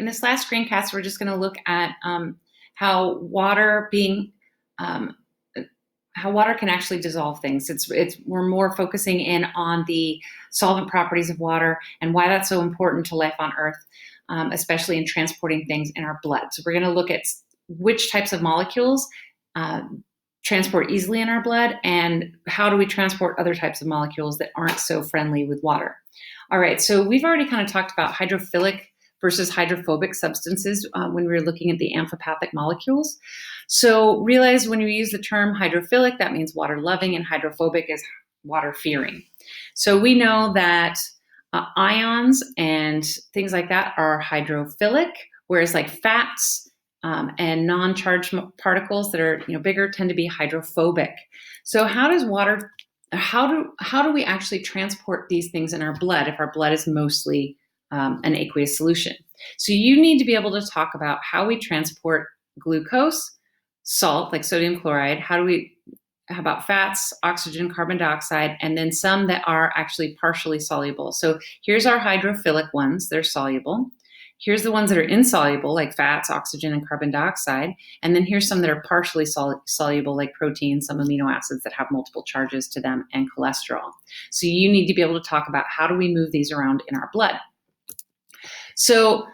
in this last screencast, we're just going to look at how water being um, how water can actually dissolve things. We're more focusing in on the solvent properties of water and why that's so important to life on Earth, especially in transporting things in our blood. So we're going to look at which types of molecules uh, transport easily in our blood, and how do we transport other types of molecules that aren't so friendly with water. All right, so we've already kind of talked about hydrophilic versus hydrophobic substances when we were looking at the amphipathic molecules. So realize when you use the term hydrophilic, that means water loving, and hydrophobic is water fearing. So we know that ions and things like that are hydrophilic, whereas like fats and non-charged particles that are bigger tend to be hydrophobic. So how do we actually transport these things in our blood if our blood is mostly an aqueous solution? So you need to be able to talk about how we transport glucose, salt like sodium chloride, how about fats, oxygen, carbon dioxide, and then some that are actually partially soluble. So here's our hydrophilic ones, they're soluble. Here's the ones that are insoluble, like fats, oxygen, and carbon dioxide. And then here's some that are partially soluble, like proteins, some amino acids that have multiple charges to them, and cholesterol. So you need to be able to talk about how do we move these around in our blood. So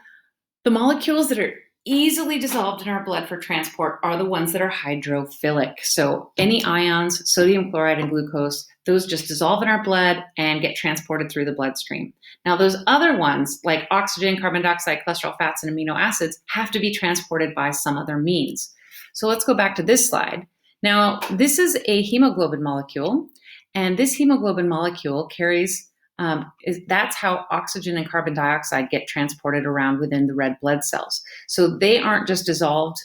the molecules that are easily dissolved in our blood for transport are the ones that are hydrophilic. So any ions, sodium chloride and glucose, those just dissolve in our blood and get transported through the bloodstream. Now those other ones, like oxygen, carbon dioxide, cholesterol, fats, and amino acids, have to be transported by some other means. So let's go back to this slide. Now this is a hemoglobin molecule, and this hemoglobin molecule carries that's how oxygen and carbon dioxide get transported around within the red blood cells. So they aren't just dissolved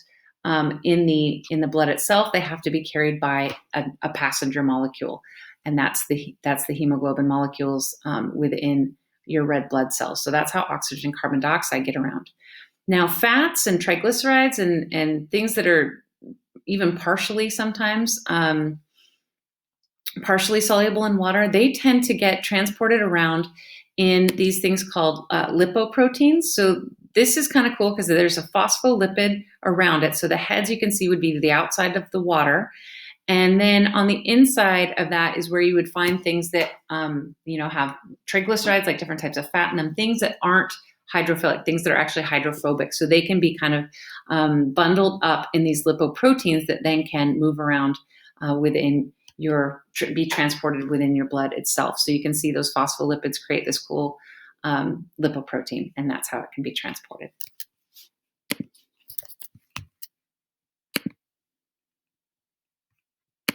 in the blood itself; they have to be carried by a passenger molecule, and that's the hemoglobin molecules within your red blood cells. So that's how oxygen and carbon dioxide get around. Now, fats and triglycerides and things that are even partially sometimes partially soluble in water, they tend to get transported around in these things called lipoproteins. So this is kind of cool because there's a phospholipid around it. So the heads you can see would be the outside of the water. And then on the inside of that is where you would find things that have triglycerides, like different types of fat in them, things that aren't hydrophilic, things that are actually hydrophobic. So they can be kind of bundled up in these lipoproteins that then can move around be transported within your blood itself. So you can see those phospholipids create this cool lipoprotein, and that's how it can be transported.